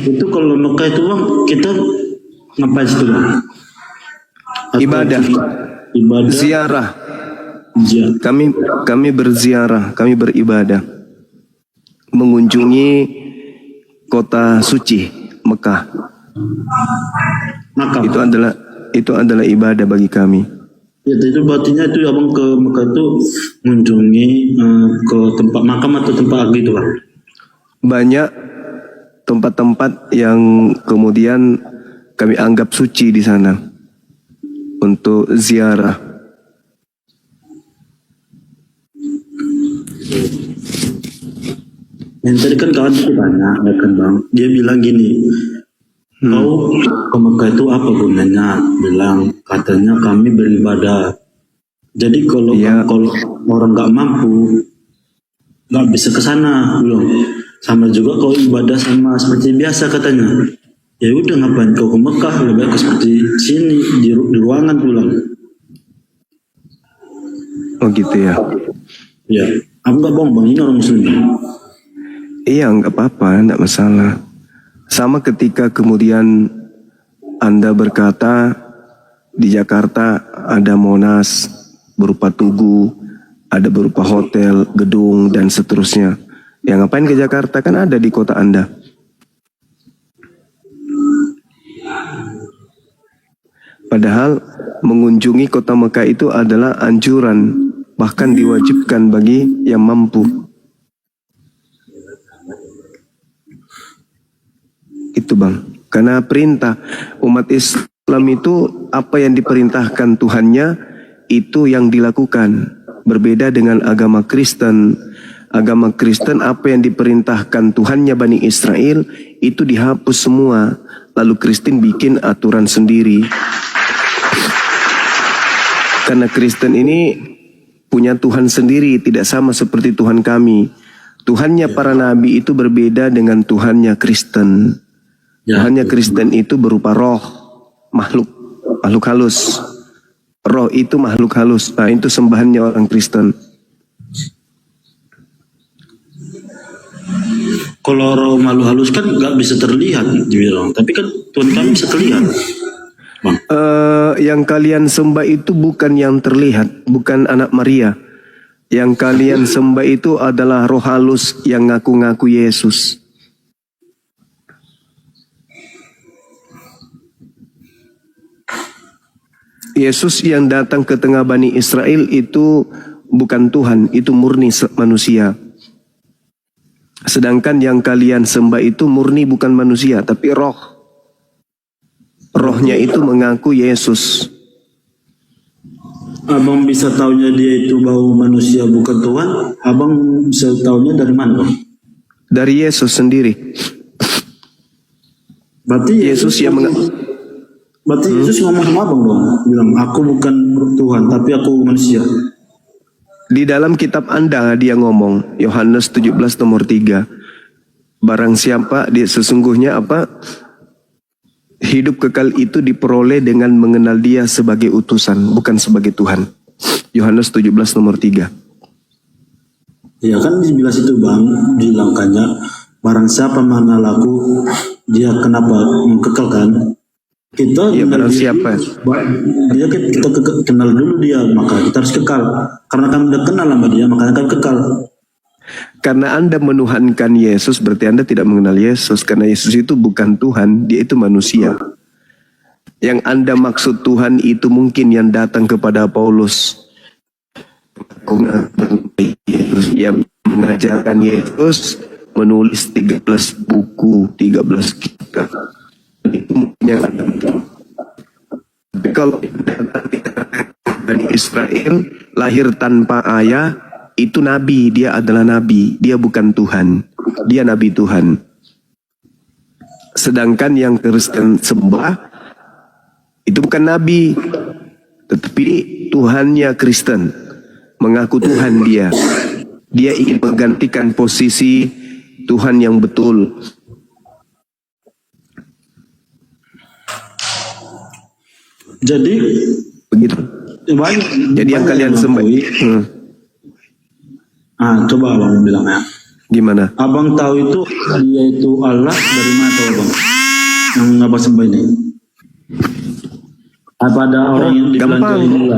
Itu kalau Mekah itu bang, kita ngapain situ bang? Ibadah, ziarah. Kami berziarah, kami beribadah, mengunjungi kota suci Mekah. Itu adalah ibadah bagi kami. Ya, itu berartinya itu abang ke Mekah itu mengunjungi ke tempat makam atau tempat gitu bang? Banyak tempat-tempat yang kemudian kami anggap suci di sana untuk ziarah. Yang tadi kan kawan itu tanya, ya kan bang, dia bilang gini, kau ke Mekah itu apa gunanya? Bilang katanya kami beribadah. Jadi kalau orang nggak mampu, nggak bisa ke sana, belum. Sama juga kau ibadah sama seperti biasa katanya. Ya udah ngapain kau ke Mekah, lebih baik seperti sini di ruangan pulang. Oh gitu ya. Ya, aku nggak bohong bang, ini orang Muslim. Iya, nggak apa-apa, nggak masalah. Sama ketika kemudian Anda berkata di Jakarta ada Monas berupa tugu, ada berupa hotel, gedung, dan seterusnya. Yang ngapain ke Jakarta? Kan ada di kota Anda. Padahal mengunjungi kota Mekah itu adalah anjuran, bahkan diwajibkan bagi yang mampu. Itu bang, karena perintah umat Islam itu apa yang diperintahkan Tuhannya itu yang dilakukan. Berbeda dengan agama Kristen. Agama Kristen apa yang diperintahkan Tuhannya Bani Israel itu dihapus semua. Lalu Kristen bikin aturan sendiri. Karena Kristen ini punya Tuhan sendiri, tidak sama seperti Tuhan kami. Tuhannya para nabi itu berbeda dengan Tuhannya Kristen. Tuhannya Kristen itu berupa roh, makhluk halus. Roh itu makhluk halus. Nah, itu sembahannya orang Kristen. Kalau roh makhluk halus kan nggak bisa terlihat dibilang, tapi kan Tuhan kami bisa terlihat. Bang. Yang kalian sembah itu bukan yang terlihat, bukan anak Maria. Yang kalian sembah itu adalah roh halus yang ngaku-ngaku Yesus. Yesus yang datang ke tengah Bani Israel itu bukan Tuhan, itu murni manusia. Sedangkan yang kalian sembah itu murni bukan manusia, tapi roh. Rohnya itu mengaku Yesus. Abang bisa taunya dia itu bau manusia bukan Tuhan? Abang bisa taunya dari mana? Dari Yesus sendiri. Berarti Yesus yang Berarti Yesus ngomong sama abang dong, bilang aku bukan Tuhan tapi aku manusia. Di dalam kitab Anda dia ngomong, Yohanes 17 nomor 3. Barang siapa dia sesungguhnya apa? Hidup kekal itu diperoleh dengan mengenal dia sebagai utusan, bukan sebagai Tuhan. Yohanes 17 nomor 3. Ya kan dibilang itu bang, bilangkannya barang siapa mengenal aku, dia kenapa kekal kan? Kita kenal siapa? Dia kita kenal dulu dia, maka kita harus kekal. Karena kami udah kenal sama dia, makanya kami kekal. Karena Anda menuhankan Yesus, berarti Anda tidak mengenal Yesus. Karena Yesus itu bukan Tuhan, dia itu manusia. Yang Anda maksud Tuhan itu mungkin yang datang kepada Paulus. Yang mengajarkan Yesus, menulis 13 buku, 13 kitab. Itu mungkin yang Anda maksud. Tapi kalau Bani Israel lahir tanpa ayah, itu nabi, dia adalah nabi, dia bukan Tuhan, dia nabi Tuhan. Sedangkan yang Kristen sembah itu bukan nabi, tetapi Tuhannya Kristen, mengaku Tuhan dia. Dia ingin menggantikan posisi Tuhan yang betul. Jadi begitu. Banyak, jadi yang kalian sembah. coba abang bilang ya. Gimana? Abang tahu itu dia itu Allah dari mana tahu abang? Yang abang sembah ini? Apa ada orang yang dibelanjain juga?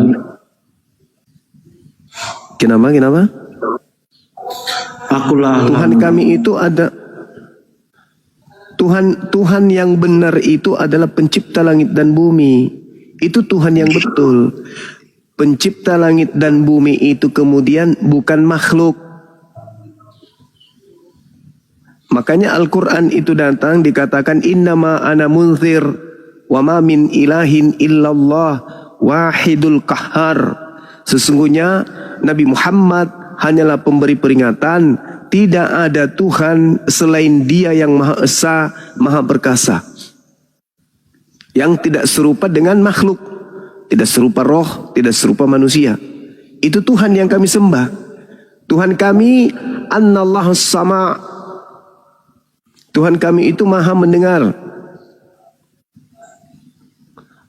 Kenapa? Akulah Tuhan kami itu ada. Tuhan yang benar itu adalah pencipta langit dan bumi. Itu Tuhan yang betul. Pencipta langit dan bumi itu kemudian bukan makhluk. Makanya Al-Quran itu datang dikatakan innama ana munzir wa ma min ilahin illallah wahidul qahhar. Sesungguhnya Nabi Muhammad hanyalah pemberi peringatan, tidak ada Tuhan selain Dia yang Maha Esa, Maha Perkasa, yang tidak serupa dengan makhluk, tidak serupa roh, tidak serupa manusia. Itu Tuhan yang kami sembah. Tuhan kami Annallahus Sama'. Tuhan kami itu Maha mendengar.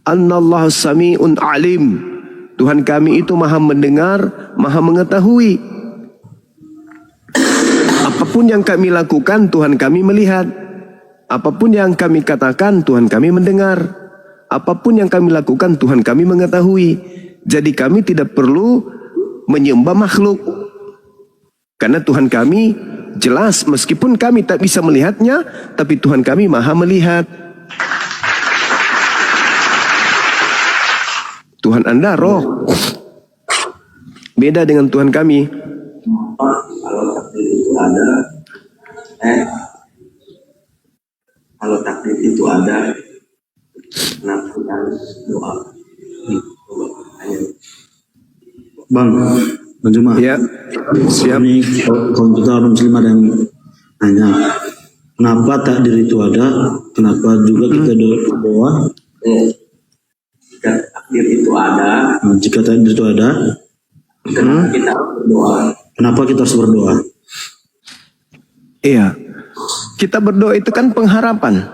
Annallahus Sami'un Alim. Tuhan kami itu Maha mendengar, Maha mengetahui. Apapun yang kami lakukan, Tuhan kami melihat. Apapun yang kami katakan, Tuhan kami mendengar. Apapun yang kami lakukan, Tuhan kami mengetahui. Jadi kami tidak perlu menyembah makhluk. Karena Tuhan kami jelas, meskipun kami tak bisa melihatnya, tapi Tuhan kami Maha melihat. Tuhan Anda roh. Beda dengan Tuhan kami. Kalau takdir itu ada, kalau takdir itu ada, kenapa kita harus doa? Bang Juma. Ya, siap. Ini kalau kita orang muslim ada yang nanya, kenapa takdir itu ada? Kenapa juga kita doa? Jika takdir itu ada, Nah, jika takdir itu ada, kenapa kita harus berdoa? kenapa kita harus berdoa? Iya. Kita berdoa itu kan pengharapan.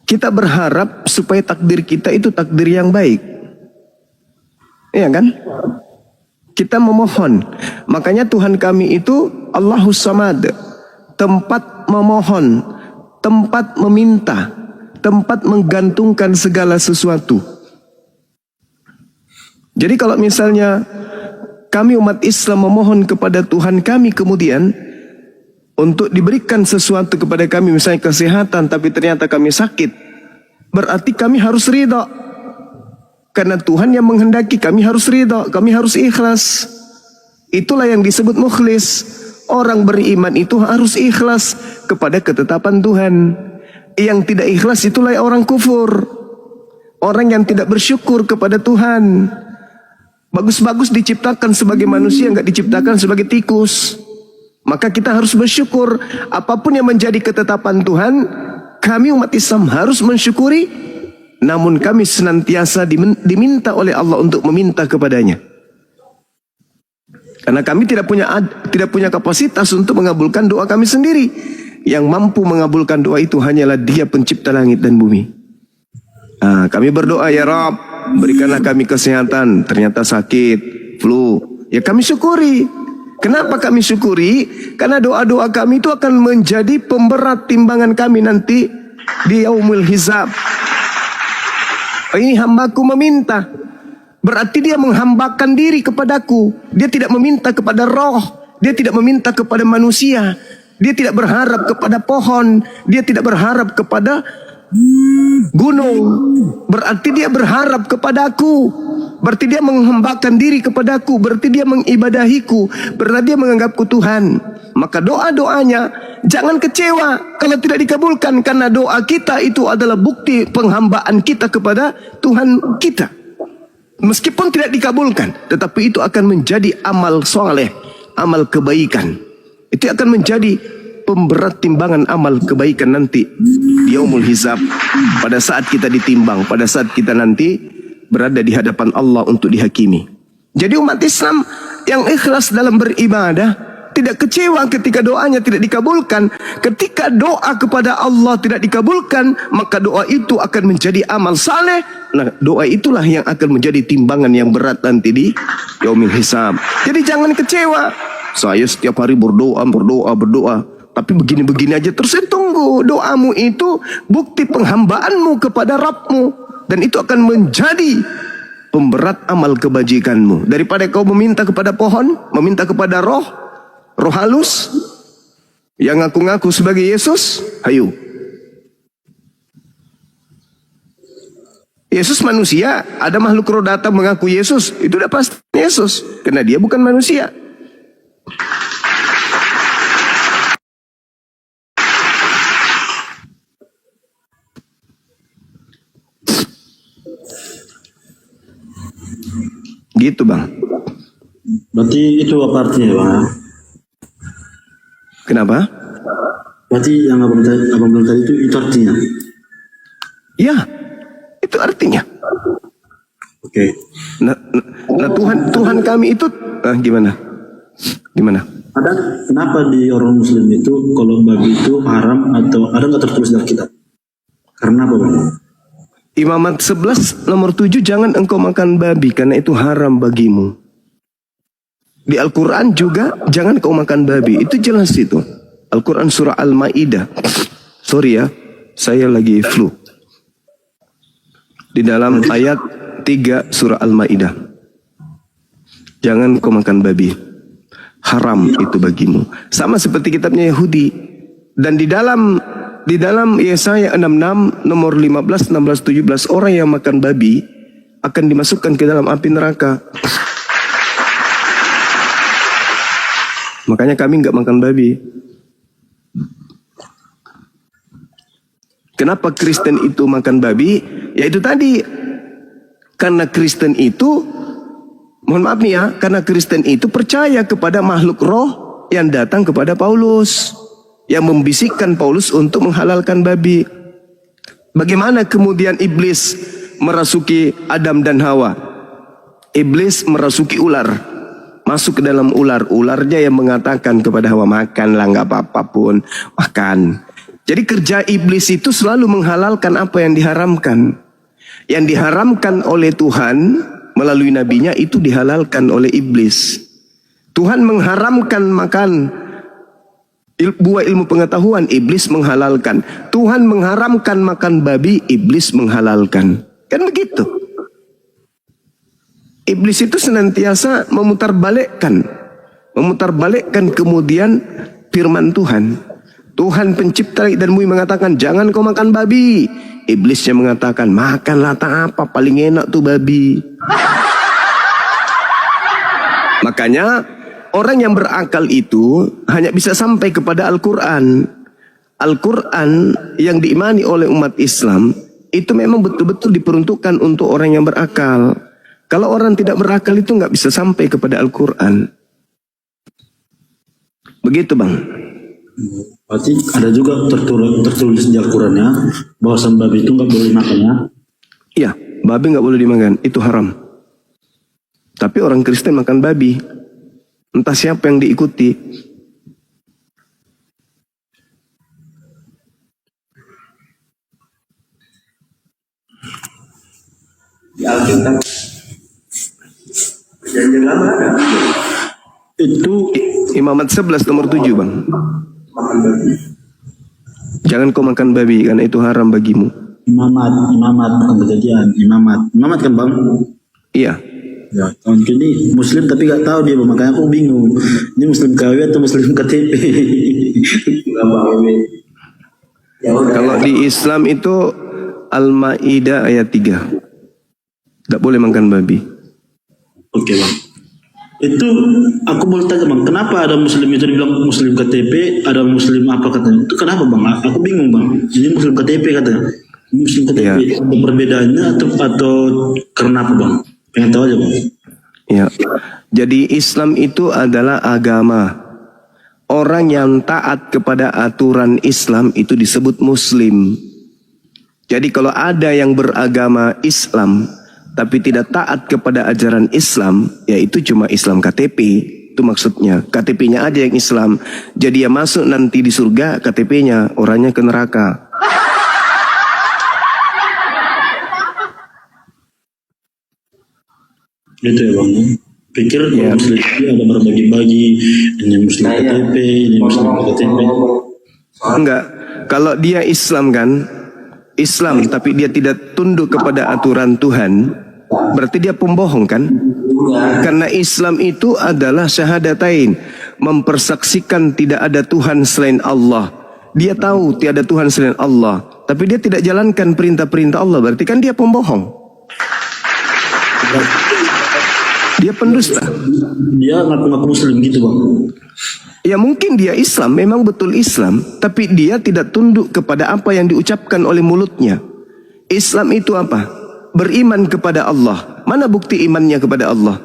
Kita berharap supaya takdir kita itu takdir yang baik. Iya kan? Kita memohon. Makanya Tuhan kami itu Allahus Samad. Tempat memohon, tempat meminta, tempat menggantungkan segala sesuatu. Jadi kalau misalnya kami umat Islam memohon kepada Tuhan kami kemudian untuk diberikan sesuatu kepada kami, misalnya kesehatan, tapi ternyata kami sakit, berarti kami harus ridha. Karena Tuhan yang menghendaki, kami harus ridha, kami harus ikhlas. Itulah yang disebut mukhlis. Orang beriman itu harus ikhlas kepada ketetapan Tuhan. Yang tidak ikhlas itulah orang kufur. Orang yang tidak bersyukur kepada Tuhan. Bagus-bagus diciptakan sebagai manusia, enggak diciptakan sebagai tikus. Maka kita harus bersyukur. Apapun yang menjadi ketetapan Tuhan, kami umat Islam harus mensyukuri. Namun kami senantiasa diminta oleh Allah untuk meminta kepadanya. Karena kami tidak punya kapasitas untuk mengabulkan doa kami sendiri. Yang mampu mengabulkan doa itu hanyalah Dia pencipta langit dan bumi. Kami berdoa, ya Rabb, berikanlah kami kesehatan. Ternyata sakit, flu. Ya kami syukuri. Kenapa kami syukuri? Karena doa-doa kami itu akan menjadi pemberat timbangan kami nanti di yaumul hisab. Ini hambaku meminta. Berarti dia menghambakan diri kepadaku. Dia tidak meminta kepada roh. Dia tidak meminta kepada manusia. Dia tidak berharap kepada pohon. Dia tidak berharap kepada gunung. Berarti dia berharap kepadaku. Berarti dia menghambakan diri kepadaku. Berarti dia mengibadahiku. Berarti dia menganggapku Tuhan. Maka doa-doanya jangan kecewa kalau tidak dikabulkan. Karena doa kita itu adalah bukti penghambaan kita kepada Tuhan kita. Meskipun tidak dikabulkan, tetapi itu akan menjadi amal soleh, amal kebaikan. Itu akan menjadi pemberat timbangan amal kebaikan nanti di yaumul hisab. Pada saat kita ditimbang, pada saat kita nanti berada di hadapan Allah untuk dihakimi. Jadi umat Islam yang ikhlas dalam beribadah tidak kecewa ketika doanya tidak dikabulkan. Ketika doa kepada Allah tidak dikabulkan, maka doa itu akan menjadi amal saleh. Nah, doa itulah yang akan menjadi timbangan yang berat nanti di yaumil hisab. Jadi jangan kecewa. Saya setiap hari berdoa. Tapi begini-begini aja terus. Tunggu, doamu itu bukti penghambaanmu kepada Rabbmu. Dan itu akan menjadi pemberat amal kebajikanmu. Daripada kau meminta kepada pohon, meminta kepada roh halus yang ngaku-ngaku sebagai Yesus, hayu. Yesus manusia, ada makhluk roh datang mengaku Yesus, itu udah pasti Yesus, karena dia bukan manusia. Gitu bang. Berarti itu apa artinya bang? Kenapa? Berarti yang abang bilang tadi itu artinya? Ya, itu artinya. Oke. Nah Tuhan kami itu gimana? Ada kenapa di orang Muslim itu kalau babi itu haram atau ada nggak tertulis dalam kitab? Karena apa bang? Imamat 11 nomor 7, jangan engkau makan babi karena itu haram bagimu. Di Al-Quran juga jangan kau makan babi, itu jelas itu. Al-Quran surah Al-Ma'idah. Sorry ya, saya lagi flu. Di dalam ayat 3 surah Al-Ma'idah. Jangan kau makan babi. Haram itu bagimu. Sama seperti kitabnya Yahudi. Dan di dalam Yesaya 66 nomor 15, 16, 17, orang yang makan babi akan dimasukkan ke dalam api neraka. Makanya kami nggak makan babi. Kenapa Kristen itu makan babi? Ya itu tadi. Karena Kristen itu, mohon maaf nih ya, karena Kristen itu percaya kepada makhluk roh yang datang kepada Paulus, yang membisikkan Paulus untuk menghalalkan babi. Bagaimana kemudian iblis merasuki Adam dan Hawa? Iblis merasuki ular, masuk ke dalam ular. Ularnya yang mengatakan kepada Hawa, makanlah, nggak apa-apa pun, makan. Jadi kerja iblis itu selalu menghalalkan apa yang diharamkan. Yang diharamkan oleh Tuhan melalui nabinya itu dihalalkan oleh iblis. Tuhan mengharamkan makan buah ilmu pengetahuan, iblis menghalalkan. Tuhan mengharamkan makan babi, iblis menghalalkan. Kan begitu. Iblis itu senantiasa memutarbalikkan kemudian firman Tuhan. Tuhan pencipta langit dan bumi mengatakan, jangan kau makan babi. Iblisnya mengatakan, makanlah tak apa, paling enak tuh babi. Makanya orang yang berakal itu hanya bisa sampai kepada Al-Quran. Al-Quran yang diimani oleh umat Islam itu memang betul-betul diperuntukkan untuk orang yang berakal. Kalau orang tidak berakal itu nggak bisa sampai kepada Al-Quran. Begitu bang. Berarti ada juga tertulis di Al-Qurannya bahwa babi itu nggak boleh makan ya? Iya, babi nggak boleh dimakan, itu haram. Tapi orang Kristen makan babi. Entah siapa yang diikuti. Di Alkitab Perjanjian Lama ada Itu Imamat 11 nomor 7 bang. makan babi. Jangan kau makan babi karena itu haram bagimu. imamat bukan kejadian, imamat kan bang? Iya. Ya, tahun ini Muslim tapi gak tahu dia, makanya aku bingung. Ini Muslim KW atau Muslim KTP? Enggak bang ini. Ya udah. Kalau di Islam itu Al-Ma'idah ayat 3. Tidak boleh makan babi. Oke bang. Itu aku mau tanya bang, kenapa ada Muslim itu dibilang Muslim KTP, ada Muslim apa katanya? Itu kenapa bang? Aku bingung bang. Ini Muslim KTP katanya. Muslim KTP Ya. ada perbedaannya atau karena apa bang? Pengen tahu aja bang. Ya. Jadi Islam itu adalah agama. Orang yang taat kepada aturan Islam itu disebut Muslim. Jadi kalau ada yang beragama Islam tapi tidak taat kepada ajaran Islam, yaitu cuma Islam KTP. Itu maksudnya. KTP-nya aja yang Islam. Jadi ya masuk nanti di surga, KTP-nya orangnya ke neraka. Gitu ya bang. pikir kalau Ya. muslim ini ada berbagi-bagi, ini muslim KTP, ini muslim KTP. Enggak. Kalau dia Islam kan, Islam tapi dia tidak tunduk kepada aturan Tuhan, berarti dia pembohong kan? Karena Islam itu adalah syahadatain, mempersaksikan tidak ada Tuhan selain Allah. Dia tahu tiada Tuhan selain Allah, tapi dia tidak jalankan perintah-perintah Allah, berarti kan dia pembohong. Dia pendusta. Dia ngaku-ngaku muslim gitu bang. Ya mungkin dia Islam, memang betul Islam, tapi dia tidak tunduk kepada apa yang diucapkan oleh mulutnya. Islam itu apa? Beriman kepada Allah. Mana bukti imannya kepada Allah?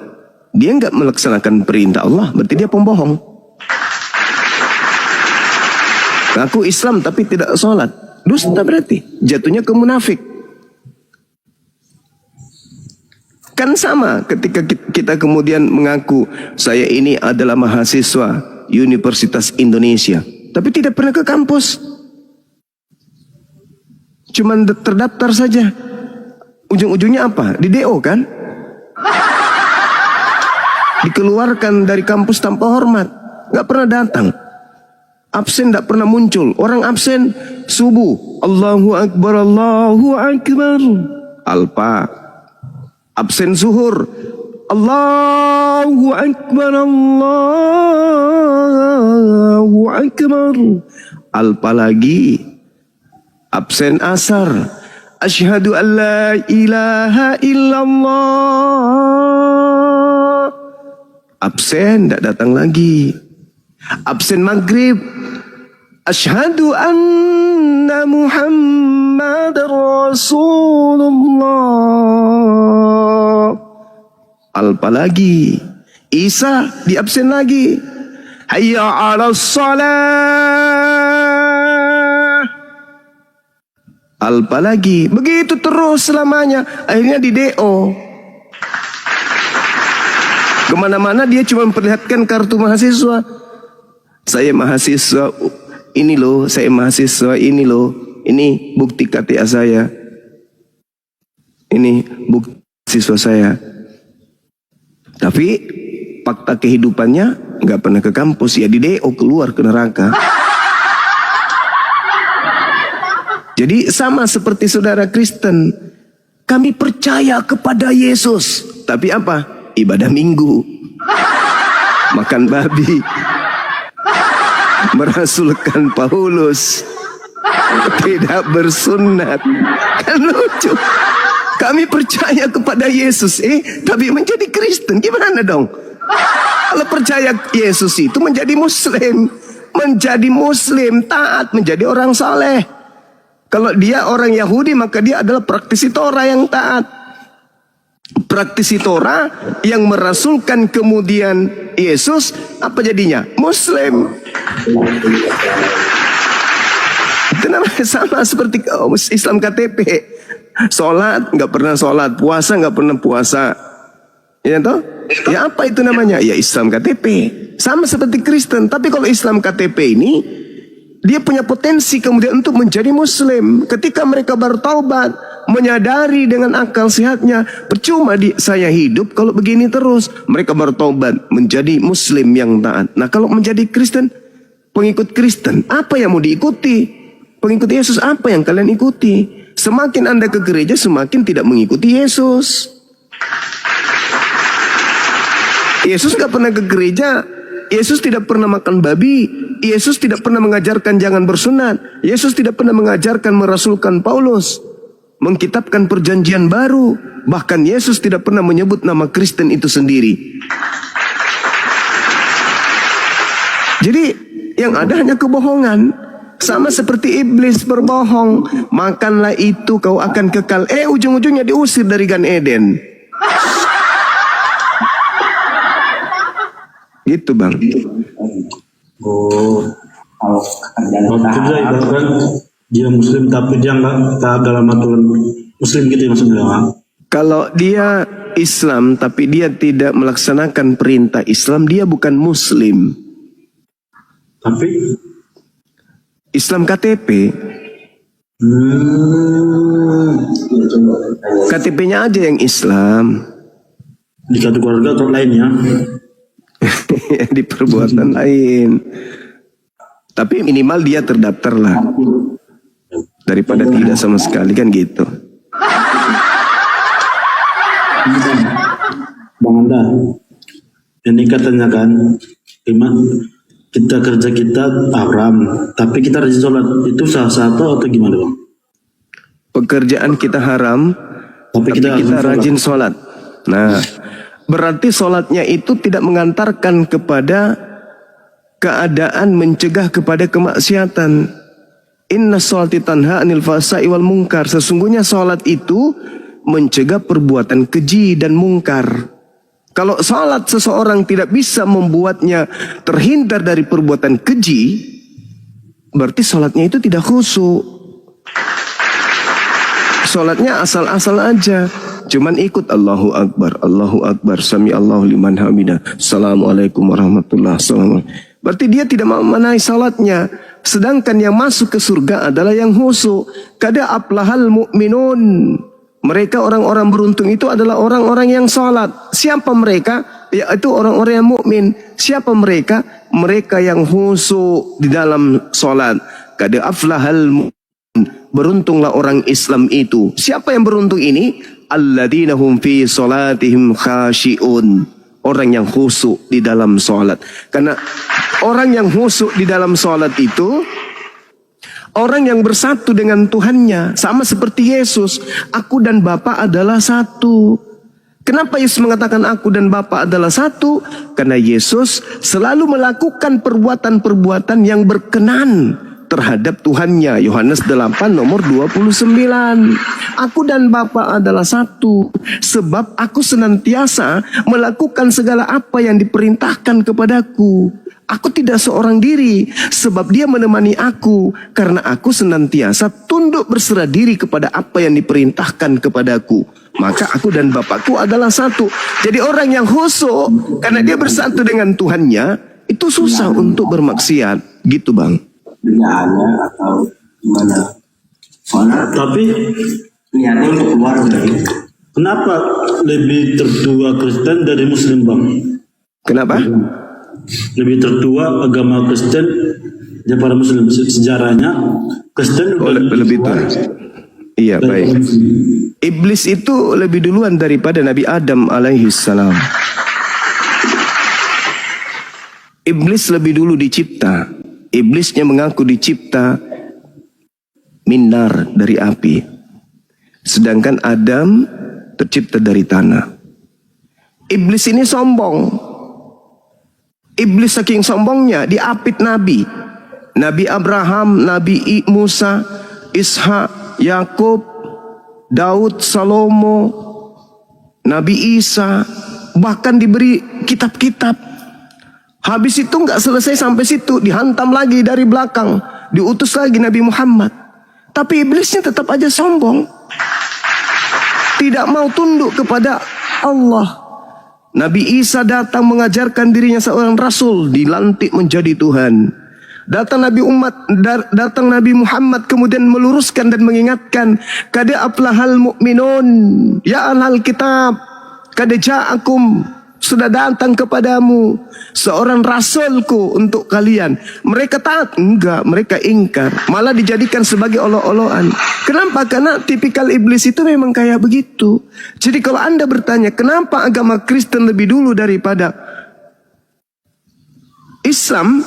Dia enggak melaksanakan perintah Allah, berarti dia pembohong. Ngaku Islam tapi tidak sholat, dusta berarti. Jatuhnya ke munafik. Kan sama ketika kita kemudian mengaku saya ini adalah mahasiswa Universitas Indonesia, tapi tidak pernah ke kampus. Cuman terdaftar saja. Ujung-ujungnya apa? Di DO kan? Dikeluarkan dari kampus tanpa hormat. Gak pernah datang. Absen gak pernah muncul. Orang absen subuh. Allahu Akbar, Allahu Akbar. Alpa. Absen zuhur. Allahu Akbar, Allahu Akbar. Alpa lagi. Absen asar. Asyhadu an la ilaha illallah. Absen, tidak datang lagi. Absen maghrib. Asyhadu anna Muhammad Rasulullah. Alpa lagi. Isa di absen lagi. Hayya 'alas shalah. Alpa lagi. Begitu terus selamanya. Akhirnya di DO. Kemana-mana dia cuma memperlihatkan kartu mahasiswa. Saya mahasiswa ini loh. Saya mahasiswa ini loh. Ini bukti KTA saya. Ini bukti siswa saya. Tapi fakta kehidupannya nggak pernah ke kampus. Ya di DO, keluar ke neraka. Jadi sama seperti saudara Kristen. Kami percaya kepada Yesus. Tapi apa? Ibadah minggu. Makan babi. Merasulkan Paulus. Tidak bersunat. Kan lucu. Kami percaya kepada Yesus. Tapi menjadi Kristen. Gimana dong? Kalau percaya Yesus itu menjadi Muslim. Menjadi Muslim. Taat. Menjadi orang saleh. Kalau dia orang Yahudi, maka dia adalah praktisi Torah yang taat. Praktisi Torah yang merasulkan kemudian Yesus, apa jadinya? Muslim. Itu namanya sama seperti Islam KTP. Sholat, nggak pernah sholat. Puasa, nggak pernah puasa. Ya toh? Ya apa itu namanya? Ya Islam KTP. Sama seperti Kristen. Tapi kalau Islam KTP ini, dia punya potensi kemudian untuk menjadi Muslim. Ketika mereka bertaubat, menyadari dengan akal sehatnya, percuma saya hidup kalau begini terus. Mereka bertaubat, menjadi Muslim yang taat. Nah kalau menjadi Kristen, pengikut Kristen, apa yang mau diikuti? Pengikut Yesus, apa yang kalian ikuti? Semakin Anda ke gereja, semakin tidak mengikuti Yesus. Yesus gak pernah ke gereja. Yesus tidak pernah makan babi. Yesus tidak pernah mengajarkan jangan bersunat. Yesus tidak pernah mengajarkan merasulkan Paulus, mengkitabkan perjanjian baru. Bahkan Yesus tidak pernah menyebut nama Kristen itu sendiri. Jadi yang ada hanya kebohongan. Sama seperti iblis berbohong. Makanlah itu kau akan kekal. Ujung-ujungnya diusir dari Gan Eden. Gitu bang. Oh, Kalau kerjaan waktu dia ibaratkan dia Muslim tapi dia nggak taat dalam aturan Muslim gitu ya maksudnya bang. Kalau dia Islam tapi dia tidak melaksanakan perintah Islam, dia bukan Muslim. Tapi Islam KTP, KTP-nya aja yang Islam. di satu keluarga atau lainnya. Di perbuatan lain. Tapi minimal dia terdaftar lah. Daripada tidak sama sekali kan gitu. Bang Anda, ini katanya kan, kita kerja kita haram, tapi kita rajin sholat, itu sah-sah atau gimana Bang? Pekerjaan kita haram, tapi kita rajin sholat. Nah, berarti sholatnya itu tidak mengantarkan kepada keadaan mencegah kepada kemaksiatan. Inna sholati tanha anil fahsya'i wal munkar. Sesungguhnya sholat itu mencegah perbuatan keji dan mungkar. Kalau sholat seseorang tidak bisa membuatnya terhindar dari perbuatan keji, berarti sholatnya itu tidak khusyuk. Sholatnya asal-asal aja. Cuman ikut Allahu Akbar, sami Allahu liman hamidah, Assalamualaikum warahmatullahi wabarakatuh. Berarti dia tidak memenuhi salatnya. Sedangkan yang masuk ke surga adalah yang khusyuk. Kada aflahal mu'minun. Mereka orang-orang beruntung itu adalah orang-orang yang salat. Siapa mereka? Yaitu orang-orang yang mukmin. Siapa mereka? Mereka yang khusyuk di dalam salat. Kada aflahal mu'min. Beruntunglah orang Islam itu. Siapa yang beruntung ini? Alladzina hum fi salatihim khashi'un. Orang yang khusyuk di dalam salat. Karena orang yang khusyuk di dalam salat itu orang yang bersatu dengan Tuhannya. Sama seperti Yesus. Aku dan Bapa adalah satu. Kenapa Yesus mengatakan aku dan Bapa adalah satu? Karena Yesus selalu melakukan perbuatan-perbuatan yang berkenan terhadap Tuhannya. Yohanes 8 nomor 29. Aku dan Bapa adalah satu. Sebab aku senantiasa melakukan segala apa yang diperintahkan kepadaku. Aku tidak seorang diri. Sebab dia menemani aku. Karena aku senantiasa tunduk berserah diri kepada apa yang diperintahkan kepadaku. Maka aku dan Bapakku adalah satu. Jadi orang yang khusyuk karena dia bersatu dengan Tuhannya, itu susah untuk bermaksiat. Gitu Bang. Benarnya atau gimana? Soalnya Tapi niatnya untuk keluar dari. kenapa lebih tertua Kristen dari Muslim Bang? Kenapa? Lebih tertua agama Kristen daripada Muslim. Sejarahnya Kristen Lebih tua. Iya baik. Iblis itu lebih duluan daripada Nabi Adam alaihi salam. Iblis lebih dulu dicipta. Iblisnya mengaku dicipta minar dari api. Sedangkan Adam tercipta dari tanah. Iblis ini sombong. Iblis saking sombongnya diapit Nabi. Nabi Abraham, Nabi Musa, Ishak, Yakub, Daud, Salomo, Nabi Isa, bahkan diberi kitab-kitab. Habis itu nggak selesai sampai situ, dihantam lagi dari belakang, diutus lagi Nabi Muhammad. Tapi iblisnya tetap aja sombong, tidak mau tunduk kepada Allah. Nabi Isa datang mengajarkan dirinya seorang rasul, dilantik menjadi Tuhan. Datang Nabi Muhammad kemudian meluruskan dan mengingatkan, kada aflahal mu'minun, ya ahlal kitab, kada ja'akum, sudah datang kepadamu seorang rasulku untuk kalian. Mereka taat? Enggak, mereka ingkar. Malah dijadikan sebagai olok-olokan. Kenapa? Karena tipikal iblis itu memang kayak begitu. Jadi kalau Anda bertanya, kenapa agama Kristen lebih dulu daripada Islam?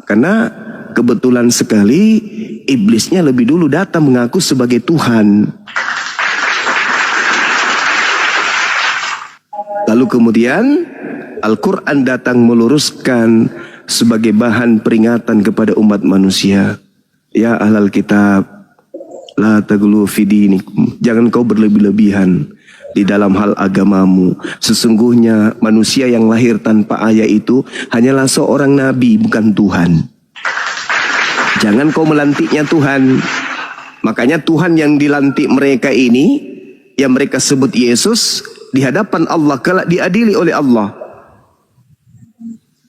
Karena kebetulan sekali iblisnya lebih dulu datang mengaku sebagai Tuhan. Lalu kemudian Al-Quran datang meluruskan sebagai bahan peringatan kepada umat manusia. Ya ahlal kitab, la taghlu fi dinikum. Jangan kau berlebih-lebihan di dalam hal agamamu. Sesungguhnya manusia yang lahir tanpa ayah itu hanyalah seorang nabi, bukan Tuhan. Jangan kau melantiknya Tuhan. Makanya Tuhan yang dilantik mereka ini, yang mereka sebut Yesus, di hadapan Allah kelak diadili oleh Allah.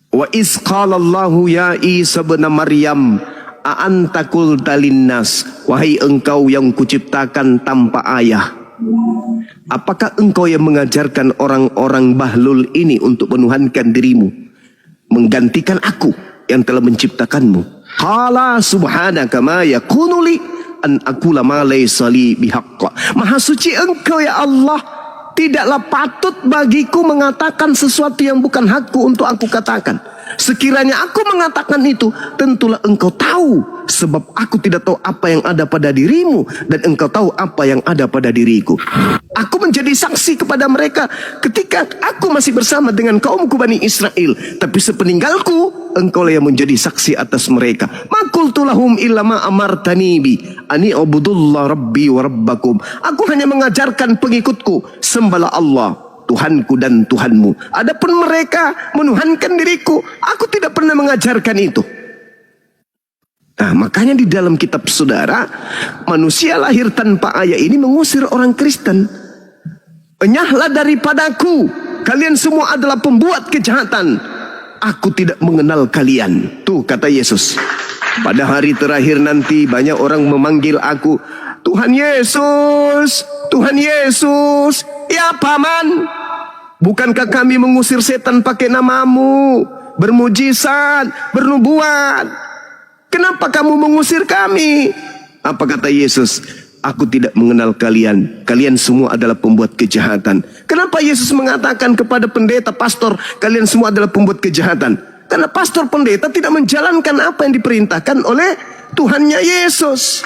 Wa iz qala Allahu ya Isa bin Maryam a anta qulta linnas, wahai engkau yang kuciptakan tanpa ayah. Apakah engkau yang mengajarkan orang-orang bahlul ini untuk menuhankan dirimu, menggantikan aku yang telah menciptakanmu? Qala subhanaka ma yakunu li an aqula ma laysa li bihaqq. Maha suci engkau ya Allah, tidaklah patut bagiku mengatakan sesuatu yang bukan hakku untuk aku katakan. Sekiranya aku mengatakan itu, tentulah engkau tahu, sebab aku tidak tahu apa yang ada pada dirimu, dan engkau tahu apa yang ada pada diriku. Aku menjadi saksi kepada mereka ketika aku masih bersama dengan kaumku Bani Israel, tapi sepeninggalku engkau lah yang menjadi saksi atas mereka. Ma qultu lahum illa ma amartani bi ani ubudullah rabbi wa rabbakum. Aku hanya mengajarkan pengikutku, sembahlah Allah Tuhanku dan Tuhanmu. Adapun mereka menuhankan diriku, aku tidak pernah mengajarkan itu. Nah, makanya di dalam kitab saudara, manusia lahir tanpa ayah ini mengusir orang Kristen. Enyahlah daripadaku, kalian semua adalah pembuat kejahatan. Aku tidak mengenal kalian. Tuh kata Yesus. Pada hari terakhir nanti banyak orang memanggil aku, Tuhan Yesus, Tuhan Yesus. Ya paman, bukankah kami mengusir setan pakai namamu, bermujizat, bernubuat? Kenapa kamu mengusir kami? Apa kata Yesus? Aku tidak mengenal kalian. Kalian semua adalah pembuat kejahatan. Kenapa Yesus mengatakan kepada pendeta, pastor, kalian semua adalah pembuat kejahatan? Karena pastor pendeta tidak menjalankan apa yang diperintahkan oleh Tuhannya Yesus.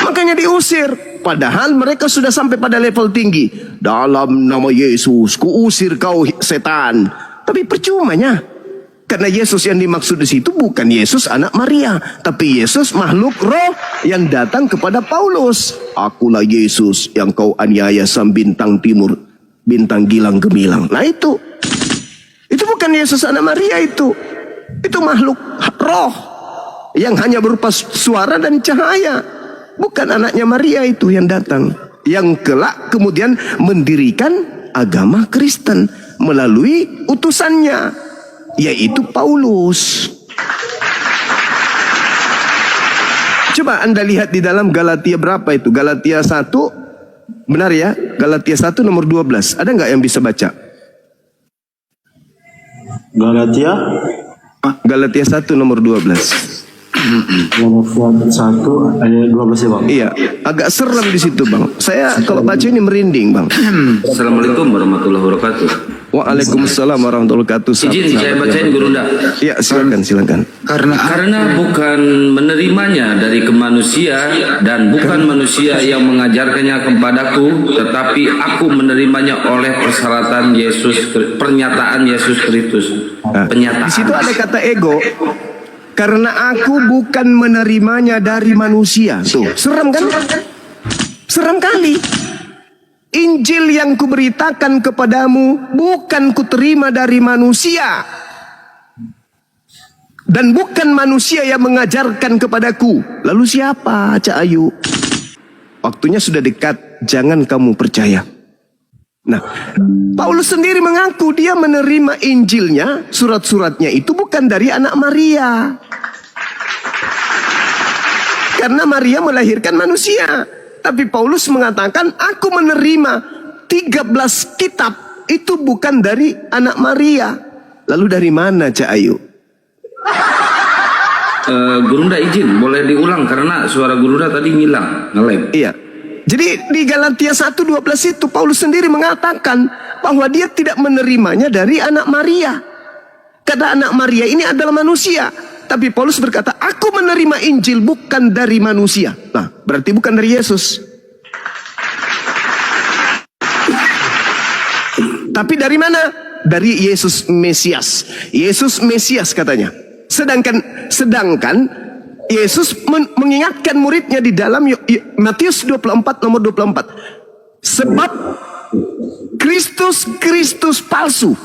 Makanya diusir. Padahal mereka sudah sampai pada level tinggi. Dalam nama Yesus, kuusir kau setan. Tapi percumanya. Karena Yesus yang dimaksud di situ bukan Yesus anak Maria, tapi Yesus makhluk roh yang datang kepada Paulus. Akulah Yesus yang kau aniaya sang bintang timur, bintang gilang gemilang. Nah itu bukan Yesus anak Maria itu. Itu makhluk roh yang hanya berupa suara dan cahaya. Bukan anaknya Maria itu yang datang, yang kelak kemudian mendirikan agama Kristen melalui utusannya, yaitu Paulus. Coba Anda lihat di dalam Galatia berapa itu? Galatia 1, benar ya? Galatia 1 nomor 12. Ada nggak yang bisa baca? Galatia 1 nomor 12. Galatia 1 ayat 12 ya Bang. Iya, agak serem di situ Bang. Saya kalau baca ini merinding Bang. Assalamualaikum warahmatullahi wabarakatuh. Waalaikumsalam warahmatullahi wabarakatuh. Izin saya bacain Gurunda. Iya, silakan. Karena bukan menerimanya dari ke manusia dan bukan manusia yang mengajarkannya kepadaku, tetapi aku menerimanya oleh persyaratan Yesus, pernyataan Yesus Kristus. Penyataan. Di situ ada kata ego. Karena aku bukan menerimanya dari manusia. Tuh, serem kan? Serem kali. Injil yang kuberitakan kepadamu bukan kuterima dari manusia. Dan bukan manusia yang mengajarkan kepadaku. Lalu siapa, Cak Ayu? Waktunya sudah dekat, jangan kamu percaya. Nah, Paulus sendiri mengaku dia menerima Injilnya, surat-suratnya itu bukan dari anak Maria. Karena Maria melahirkan manusia. Tapi Paulus mengatakan, aku menerima 13 kitab itu bukan dari anak Maria. Lalu dari mana, Cak Ayu? Gurunda izin, boleh diulang karena suara Gurunda tadi ngilang, nge-lag. Iya. Jadi di Galatia 1:12 itu Paulus sendiri mengatakan bahwa dia tidak menerimanya dari anak Maria. Karena anak Maria ini adalah manusia. Tapi Paulus berkata, aku menerima Injil bukan dari manusia. Nah, berarti bukan dari Yesus. Tapi dari mana? Dari Yesus Mesias. Yesus Mesias katanya. Sedangkan Yesus mengingatkan muridnya di dalam Matius 24 nomor 24. Sebab Kristus palsu.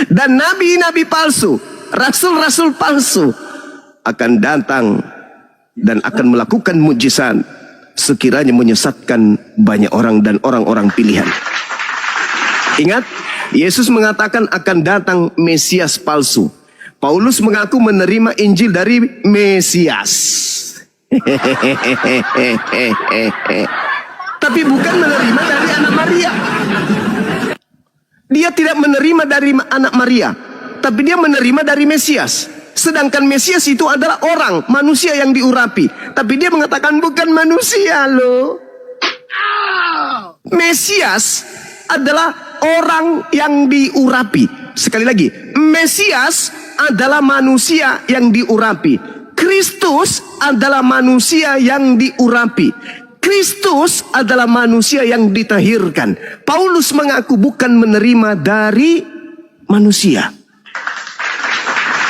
Dan nabi-nabi palsu, rasul-rasul palsu akan datang dan akan melakukan mujizat sekiranya menyesatkan banyak orang dan orang-orang pilihan. Ingat, Yesus mengatakan akan datang Mesias palsu. Paulus mengaku menerima Injil dari Mesias. Tapi bukan menerima dari anak Maria. Dia tidak menerima dari anak Maria, tapi dia menerima dari Mesias. Sedangkan Mesias itu adalah orang, manusia yang diurapi. Tapi dia mengatakan bukan manusia loh. Mesias adalah orang yang diurapi. Sekali lagi, Mesias adalah manusia yang diurapi. Kristus adalah manusia yang diurapi. Kristus adalah manusia yang ditahirkan. Paulus mengaku bukan menerima dari manusia,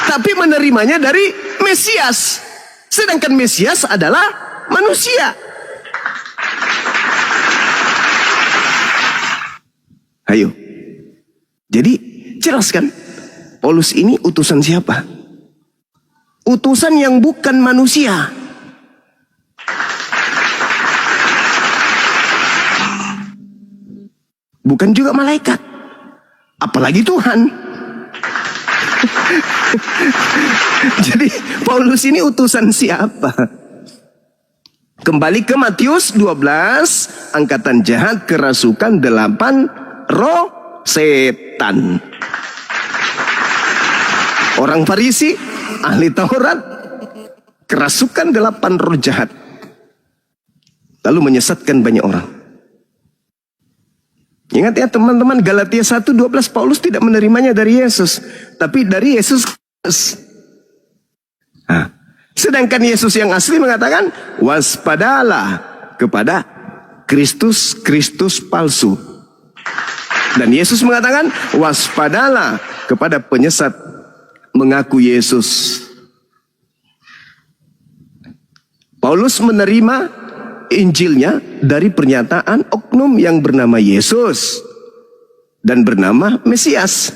tapi menerimanya dari Mesias. Sedangkan Mesias adalah manusia. Ayo. Jadi jelaskan, Paulus ini utusan siapa? Utusan yang bukan manusia. Bukan juga malaikat, apalagi Tuhan. Jadi Paulus ini utusan siapa? Kembali ke Matius 12, angkatan jahat kerasukan 8 roh setan. Orang Farisi, ahli Taurat, kerasukan 8 roh jahat, lalu menyesatkan banyak orang. Ingat ya teman-teman, Galatia 1:12, Paulus tidak menerimanya dari Yesus, tapi dari Yesus. Nah, sedangkan Yesus yang asli mengatakan, waspadalah kepada Kristus palsu. Dan Yesus mengatakan, waspadalah kepada penyesat mengaku Yesus. Paulus menerima Injilnya dari pernyataan oknum yang bernama Yesus dan bernama Mesias.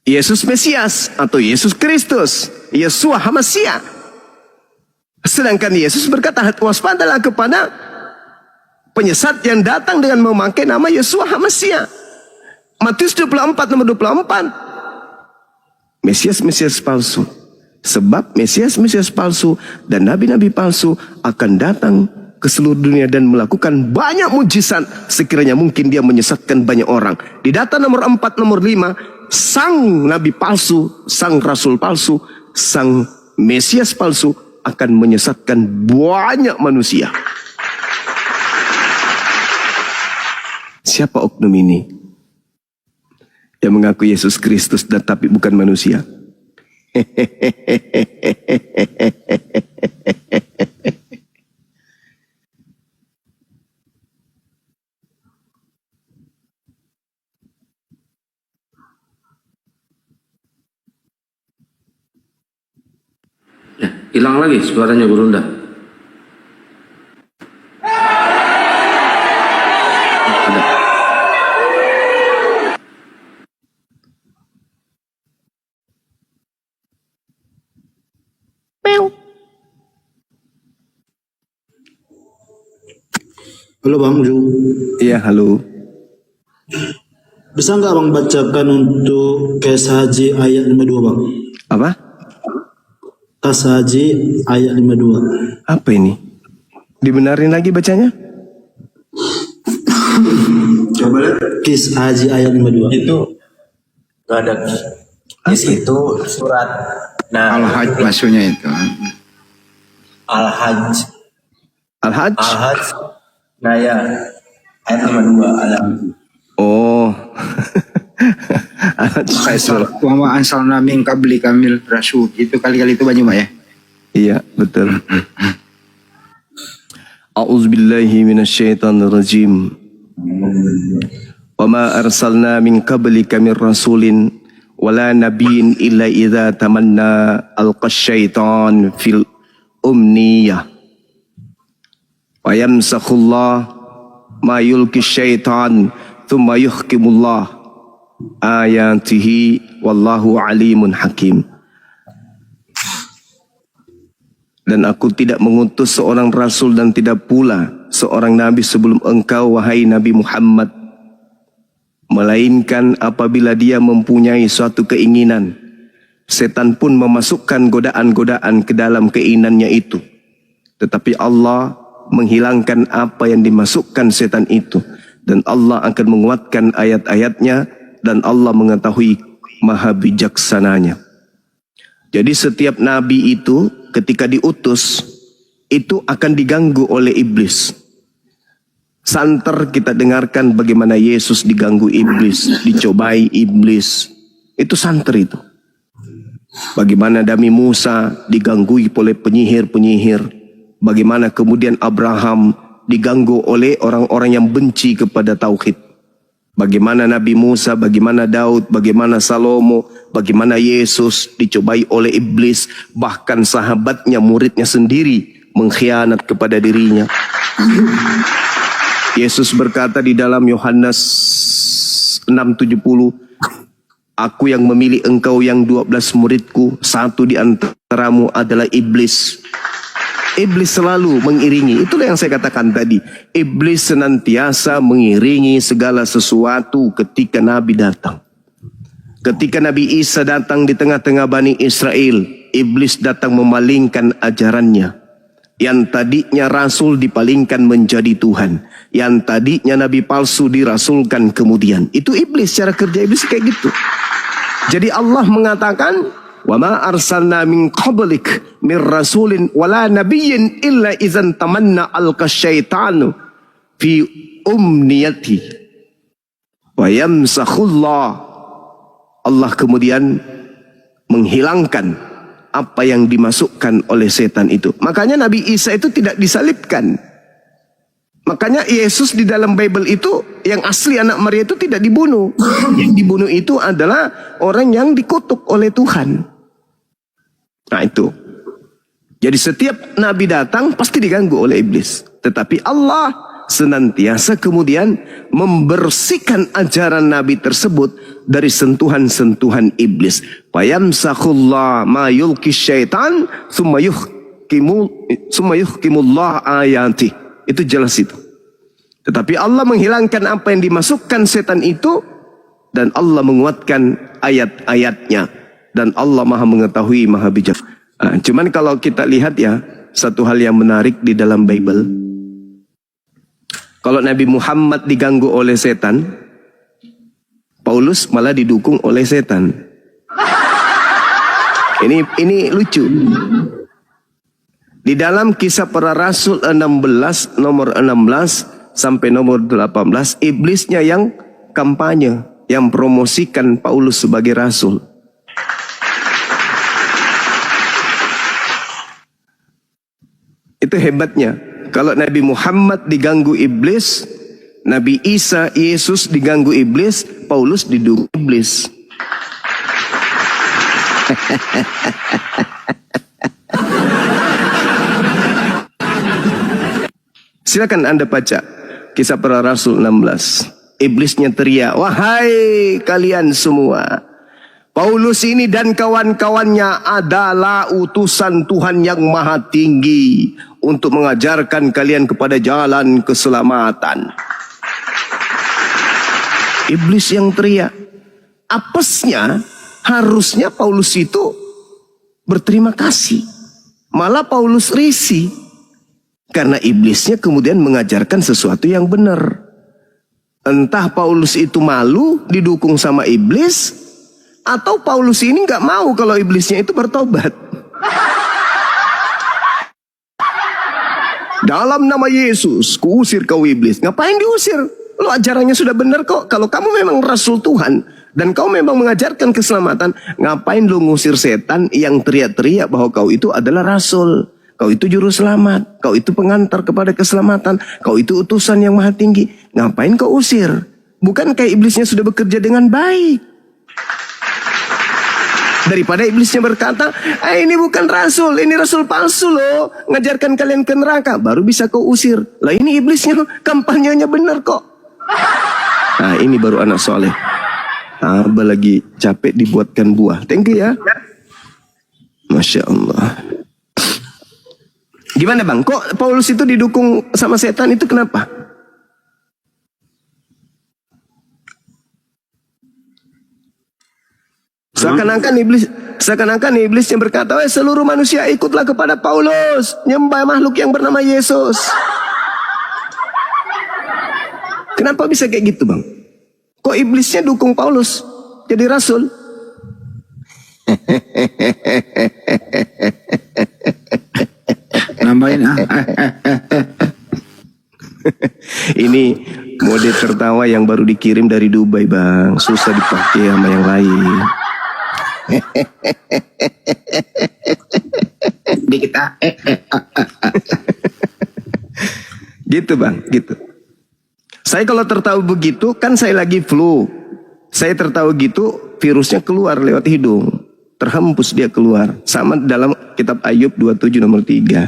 Yesus Mesias atau Yesus Kristus, Yeshua HaMashiach. Sedangkan Yesus berkata, waspadalah kepada penyesat yang datang dengan memakai nama Yeshua HaMashiach. Matius 24 nomor 24. Mesias palsu. Sebab Mesias palsu dan nabi-nabi palsu akan datang ke seluruh dunia dan melakukan banyak mujizat sekiranya mungkin dia menyesatkan banyak orang. Di data nomor 4 nomor 5, sang nabi palsu, sang rasul palsu, sang Mesias palsu akan menyesatkan banyak manusia. Siapa oknum ini yang mengaku Yesus Kristus dan tapi bukan manusia? Hilang lagi suaranya Burunda. Ada. Halo Bang Ju. Iya, halo. Bisa nggak Bang bacakan untuk KSHJ ayat 52 Bang? Apa? KSHJ ayat 52. Apa ini? Dibenarin lagi bacanya? Coba lihat. KSHJ ayat 52. Itu nggak ada. Itu surat. Nah, Al-Hajj maksudnya itu. Al-Hajj. Al-Hajj? Al-Hajj. Nah ya, ayat 52 Al-Hajj. Oh. Al-Hajj. Wa ma ansalna min qabli kamil rasul. Itu kali-kali itu banyak ya. Iya, betul. A'udzubillahi minasyaitonirrajim. Wa ma arsalna min qablika min rasulin wala nabiyyin illa idza tamanna alqasyaitan fil umniyah wa yamsakhullah ma yulki syaitan thumma yuhkimullah ayatihi wallahu alimun hakim. Dan aku tidak mengutus seorang rasul dan tidak pula seorang nabi sebelum engkau wahai Nabi Muhammad, melainkan apabila dia mempunyai suatu keinginan, setan pun memasukkan godaan-godaan ke dalam keinginannya itu. Tetapi Allah menghilangkan apa yang dimasukkan setan itu. Dan Allah akan menguatkan ayat-ayatnya. Dan Allah mengetahui maha bijaksananya. Jadi setiap nabi itu ketika diutus, itu akan diganggu oleh iblis. Santer kita dengarkan bagaimana Yesus diganggu iblis, dicobai iblis. Itu santer itu. Bagaimana Nabi Musa diganggui oleh penyihir-penyihir. Bagaimana kemudian Abraham diganggu oleh orang-orang yang benci kepada tauhid. Bagaimana Nabi Musa, bagaimana Daud, bagaimana Salomo, bagaimana Yesus dicobai oleh iblis. Bahkan sahabatnya, muridnya sendiri mengkhianat kepada dirinya. Yesus berkata di dalam Yohanes 6:70, Aku yang memilih engkau yang 12 muridku, satu di antaramu adalah iblis. Iblis selalu mengiringi. Itulah yang saya katakan tadi. Iblis senantiasa mengiringi segala sesuatu ketika Nabi datang. Ketika Nabi Isa datang di tengah-tengah Bani Israel, iblis datang memalingkan ajarannya. Yang tadinya Rasul dipalingkan menjadi Tuhan. Yang tadinya Nabi palsu dirasulkan kemudian. Itu iblis, cara kerja iblis kayak gitu. Jadi Allah mengatakan, wa ma arsalna min qablik min rasulin wala nabiyyin illa idzan tamanna alqa syaitanu fi umniyati wa yamsakhullah. Allah kemudian menghilangkan apa yang dimasukkan oleh setan itu. Makanya Nabi Isa itu tidak disalibkan. Makanya Yesus di dalam Bible itu yang asli anak Maria itu tidak dibunuh. Yang dibunuh itu adalah orang yang dikutuk oleh Tuhan. Nah itu. Jadi setiap Nabi datang pasti diganggu oleh iblis. Tetapi Allah senantiasa kemudian membersihkan ajaran Nabi tersebut dari sentuhan-sentuhan iblis. Fayamsakhullah ma yulki syaitan summa yuhkimullah ayati. Itu jelas itu. Tetapi Allah menghilangkan apa yang dimasukkan setan itu. Dan Allah menguatkan ayat-ayatnya. Dan Allah maha mengetahui, maha bijak. Cuman kalau kita lihat ya, satu hal yang menarik di dalam Bible. Kalau Nabi Muhammad diganggu oleh setan, Paulus malah didukung oleh setan. Ini lucu. Di dalam Kisah Para Rasul 16, nomor 16 sampai nomor 18, iblisnya yang kampanye, yang promosikan Paulus sebagai rasul. Itu hebatnya. Kalau Nabi Muhammad diganggu iblis, Nabi Isa, Yesus diganggu iblis, Paulus didukung iblis. Silakan Anda baca Kisah Para Rasul 16. Iblisnya teriak, wahai kalian semua, Paulus ini dan kawan-kawannya adalah utusan Tuhan yang maha tinggi untuk mengajarkan kalian kepada jalan keselamatan. Iblis yang teriak. Apesnya harusnya Paulus itu berterima kasih. Malah Paulus risih. Karena iblisnya kemudian mengajarkan sesuatu yang benar. Entah Paulus itu malu didukung sama iblis, atau Paulus ini nggak mau kalau iblisnya itu bertobat. Dalam nama Yesus, kuusir kau iblis. Ngapain diusir? Lo ajarannya sudah benar kok. Kalau kamu memang rasul Tuhan dan kau memang mengajarkan keselamatan, ngapain lo ngusir setan yang teriak-teriak bahwa kau itu adalah rasul? Kau itu juru selamat, kau itu pengantar kepada keselamatan, kau itu utusan yang maha tinggi. Ngapain kau usir? Bukankah iblisnya sudah bekerja dengan baik? Daripada iblisnya berkata, ini bukan rasul, ini rasul palsu loh, ngajarkan kalian ke neraka, baru bisa kau usir. Lah ini iblisnya kampanyenya benar kok. Nah ini baru anak soleh. Abah lagi capek dibuatkan buah. Thank you ya. Masya Allah. Gimana bang? Kok Paulus itu didukung sama setan itu kenapa? Seakan-akan iblis yang berkata, seluruh manusia ikutlah kepada Paulus, nyembah makhluk yang bernama Yesus. Kenapa bisa kayak gitu, Bang? Kok iblisnya dukung Paulus jadi rasul? Nambahin Ini mode tertawa yang baru dikirim dari Dubai, Bang. Susah dipakai sama yang lain. di kita. Gitu, Bang, gitu. Saya kalau tertawa begitu kan saya lagi flu. Saya tertawa gitu, virusnya keluar lewat hidung. Terhempus dia keluar. Sama dalam kitab Ayub 27 nomor 3.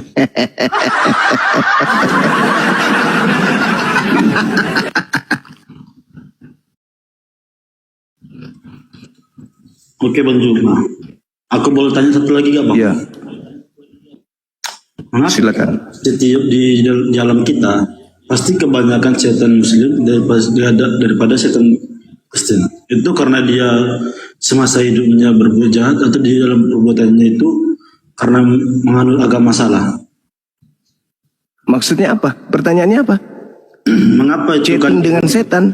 Oke Bang Juma, aku boleh tanya satu lagi gak Bang? Iya. Mengapa Silakan. setiap di dalam kita pasti kebanyakan setan Muslim daripada setan Kristen? Itu karena dia semasa hidupnya berbuat jahat atau di dalam perbuatannya itu karena menganut agama salah? Maksudnya apa? Pertanyaannya apa? Mengapa itu kan? Chatting dengan setan.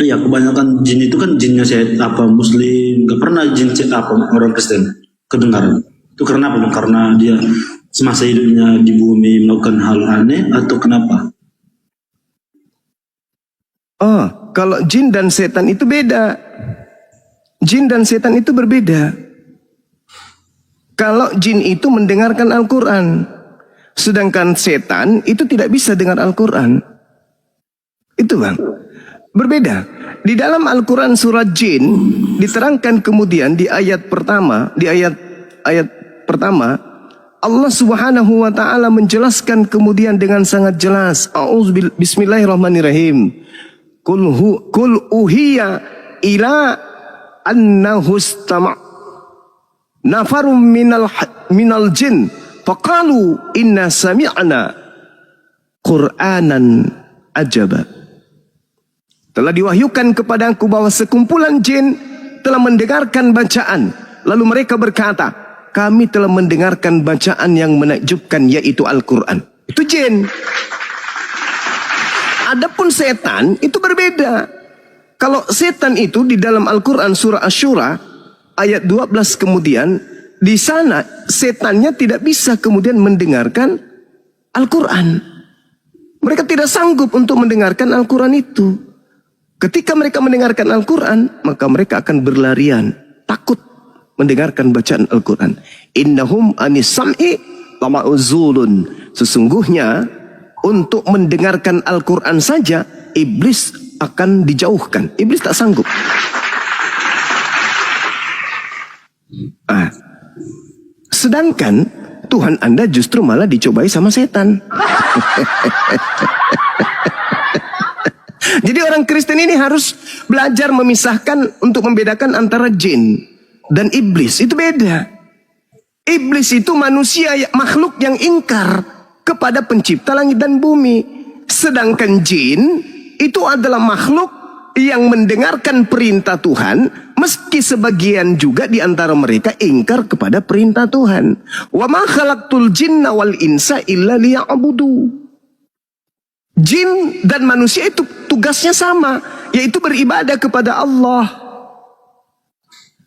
Iya, kebanyakan jin itu kan jinnya Muslim, gak pernah jin chat orang Kristen kedengaran. Itu karena apa? Karena dia semasa hidupnya di bumi melakukan hal aneh atau kenapa? Oh, kalau jin dan setan itu beda. Jin dan setan itu berbeda. Kalau jin itu mendengarkan Al-Quran, sedangkan setan itu tidak bisa dengar Al-Quran. Itu, Bang. Berbeda. Di dalam Al-Quran surat Jin diterangkan kemudian di ayat pertama, Allah Subhanahu wa taala menjelaskan kemudian dengan sangat jelas. Bismillahirrahmanirrahim. Kul uhiya ila annahu istama' nafarum minal jin faqalu inna sami'na Qur'anan ajaba. Telah diwahyukan kepadaku bahwa sekumpulan jin telah mendengarkan bacaan. Lalu mereka berkata, kami telah mendengarkan bacaan yang menakjubkan, yaitu Al-Quran. Itu jin. Adapun setan itu berbeda. Kalau setan itu di dalam Al-Quran surah Asy-Syura ayat 12 kemudian, di sana setannya tidak bisa kemudian mendengarkan Al-Quran. Mereka tidak sanggup untuk mendengarkan Al-Quran itu. Ketika mereka mendengarkan Al-Quran, maka mereka akan berlarian, takut mendengarkan bacaan Al-Quran. Innahum anis sam'i lama'uzulun. Sesungguhnya untuk mendengarkan Al-Quran saja, iblis akan dijauhkan. Iblis tak sanggup. Sedangkan Tuhan Anda justru malah dicobai sama setan. Jadi orang Kristen ini harus belajar memisahkan untuk membedakan antara jin dan iblis. Itu beda. Iblis itu manusia, makhluk yang ingkar kepada pencipta langit dan bumi. Sedangkan jin itu adalah makhluk yang mendengarkan perintah Tuhan, meski sebagian juga di antara mereka ingkar kepada perintah Tuhan. Wa ma khalaqtul jinna wal insa illa liya'budu. Jin dan manusia itu tugasnya sama, yaitu beribadah kepada Allah.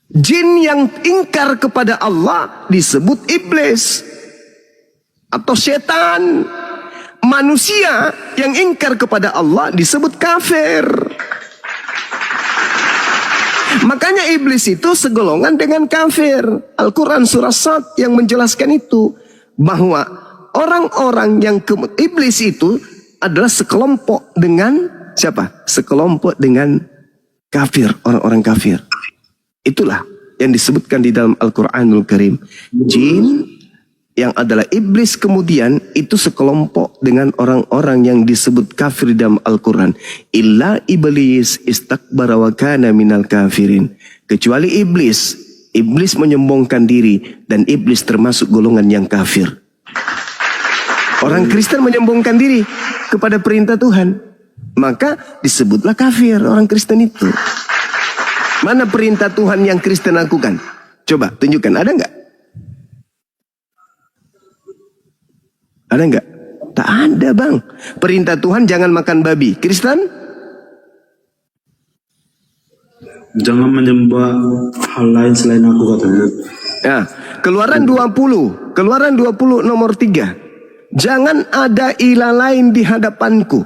Jin yang ingkar kepada Allah disebut iblis atau setan. Manusia yang ingkar kepada Allah disebut kafir. Makanya iblis itu segolongan dengan kafir. Al-Quran surah Sad yang menjelaskan itu, bahwa orang-orang yang iblis itu adalah sekelompok dengan siapa? Sekelompok dengan kafir, orang-orang kafir. Itulah yang disebutkan di dalam Al-Quranul Karim. Jin yang adalah iblis kemudian itu sekelompok dengan orang-orang yang disebut kafir dalam Al-Quran. Illa iblis istakbara wa kana minal kafirin. Kecuali iblis. Iblis menyombongkan diri dan iblis termasuk golongan yang kafir. Orang Kristen menyombongkan diri kepada perintah Tuhan, maka disebutlah kafir orang Kristen itu. Mana perintah Tuhan yang Kristen lakukan? Coba tunjukkan, ada nggak? Ada nggak? Tak ada, Bang. Perintah Tuhan jangan makan babi. Kristen? Jangan menyembah hal lain selain aku, katanya. Ya, Keluaran 20 nomor 3. Jangan ada ilah lain di hadapanku.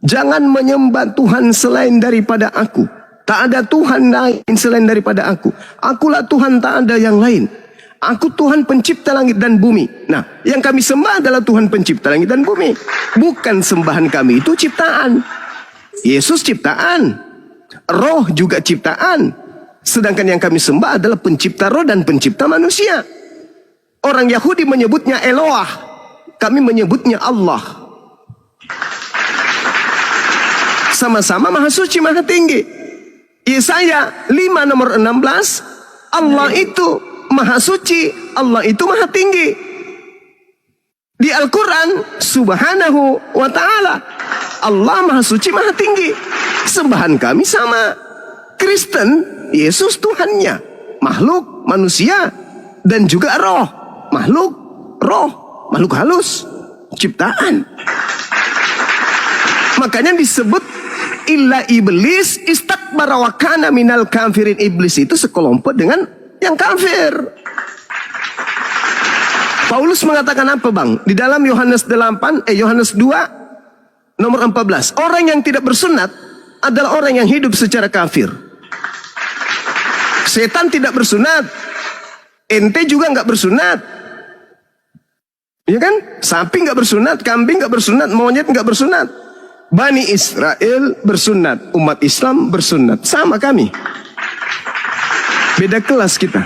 Jangan menyembah Tuhan selain daripada aku. Tak ada Tuhan lain selain daripada aku. Akulah Tuhan, tak ada yang lain. Aku Tuhan pencipta langit dan bumi. Nah, yang kami sembah adalah Tuhan pencipta langit dan bumi. Bukan sembahan kami itu ciptaan. Yesus ciptaan. Roh juga ciptaan. Sedangkan yang kami sembah adalah pencipta roh dan pencipta manusia. Orang Yahudi menyebutnya Eloah. Kami menyebutnya Allah. Sama-sama maha suci, maha tinggi. Yesaya 5 nomor 16. Allah itu maha suci, Allah itu maha tinggi. Di Al-Quran, subhanahu wa ta'ala, Allah maha suci, maha tinggi. Sembahan kami sama. Kristen, Yesus Tuhannya. Makhluk, manusia, dan juga roh. Makhluk, roh, makhluk halus, ciptaan. Makanya disebut illa iblis istakbara wa kana minal kafirin. Iblis itu sekelompok dengan yang kafir. Paulus mengatakan apa, Bang? Di dalam Yohanes 2 nomor 14. Orang yang tidak bersunat adalah orang yang hidup secara kafir. Setan tidak bersunat. Ente juga nggak bersunat. Ya kan? Sapi nggak bersunat, kambing nggak bersunat, monyet nggak bersunat. Bani Israel bersunat, umat Islam bersunat. Sama kami. Beda kelas kita.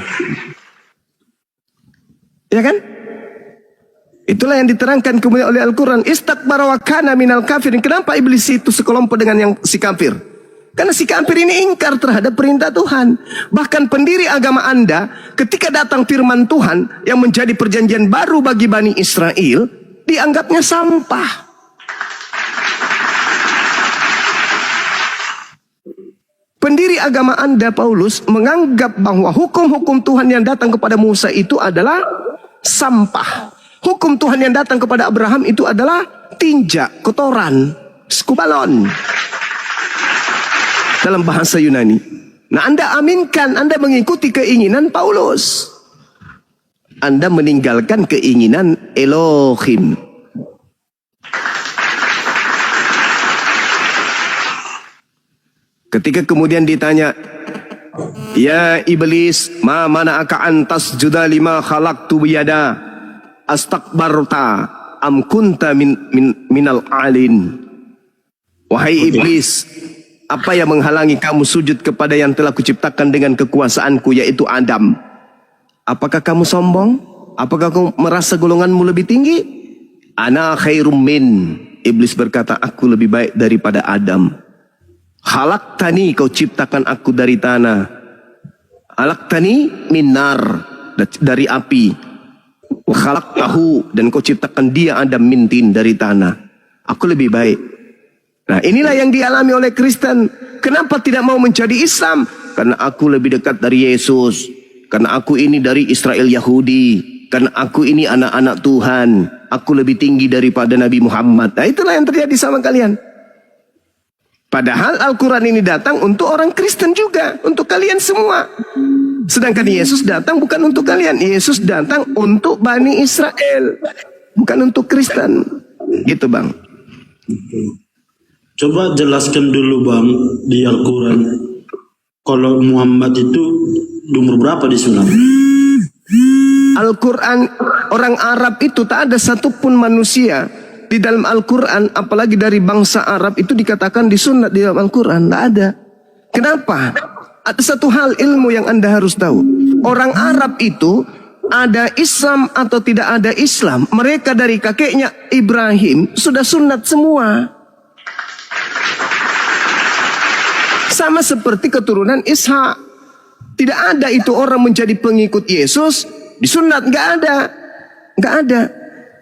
Ya kan? Itulah yang diterangkan kemudian oleh Al-Quran. Istakbara wa kana minal kafirin. Kenapa iblis itu sekelompok dengan yang si kafir? Karena si kafir ini ingkar terhadap perintah Tuhan. Bahkan pendiri agama Anda, ketika datang firman Tuhan yang menjadi perjanjian baru bagi Bani Israel, dianggapnya sampah. Pendiri agama Anda, Paulus, menganggap bahwa hukum-hukum Tuhan yang datang kepada Musa itu adalah sampah. Hukum Tuhan yang datang kepada Abraham itu adalah tinja, kotoran, skubalon. Dalam bahasa Yunani. Nah, Anda aminkan, Anda mengikuti keinginan Paulus. Anda meninggalkan keinginan Elohim. Ketika kemudian ditanya, ya iblis, ma mana'aka antas juda lima khalaqtu biyada astakbarta am kunta minal alin. Wahai iblis, apa yang menghalangi kamu sujud kepada yang telah kuciptakan dengan kekuasaanku, yaitu Adam? Apakah kamu sombong? Apakah kamu merasa golonganmu lebih tinggi? Ana khairum min. Iblis berkata, aku lebih baik daripada Adam. Halaktani, kau ciptakan aku dari tanah. Halaktani minar, dari api. Halaktahu, dan kau ciptakan dia Adam mintin dari tanah. Aku lebih baik. Nah, inilah yang dialami oleh Kristen. Kenapa tidak mau menjadi Islam? Karena aku lebih dekat dari Yesus. Karena aku ini dari Israel Yahudi. Karena aku ini anak-anak Tuhan. Aku lebih tinggi daripada Nabi Muhammad. Nah, itulah yang terjadi sama kalian. Padahal Al-Quran ini datang untuk orang Kristen juga. Untuk kalian semua. Sedangkan Yesus datang bukan untuk kalian. Yesus datang untuk Bani Israel. Bukan untuk Kristen. Gitu, Bang. Coba jelaskan dulu, Bang, di Al-Quran. Kalau Muhammad itu umur berapa disunat? Al-Quran, orang Arab itu tak ada satupun manusia di dalam Al-Quran, apalagi dari bangsa Arab itu dikatakan disunat di dalam Al-Quran. Tak ada. Kenapa? Ada satu hal ilmu yang Anda harus tahu. Orang Arab itu ada Islam atau tidak ada Islam, mereka dari kakeknya Ibrahim sudah sunat semua. Sama seperti keturunan Ishak. Tidak ada itu orang menjadi pengikut Yesus disunat, nggak ada. Nggak ada.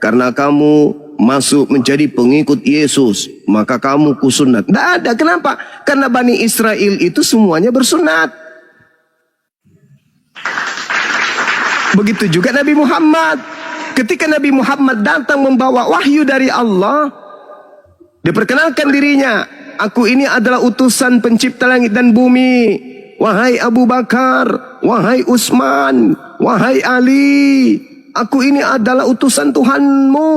Karena kamu masuk menjadi pengikut Yesus, maka kamu kusunat. Tidak ada. Kenapa? Karena Bani Israel itu semuanya bersunat. Begitu juga Nabi Muhammad. Ketika Nabi Muhammad datang membawa wahyu dari Allah, diperkenalkan dirinya, aku ini adalah utusan pencipta langit dan bumi. Wahai Abu Bakar, wahai Utsman, wahai Ali, aku ini adalah utusan Tuhanmu,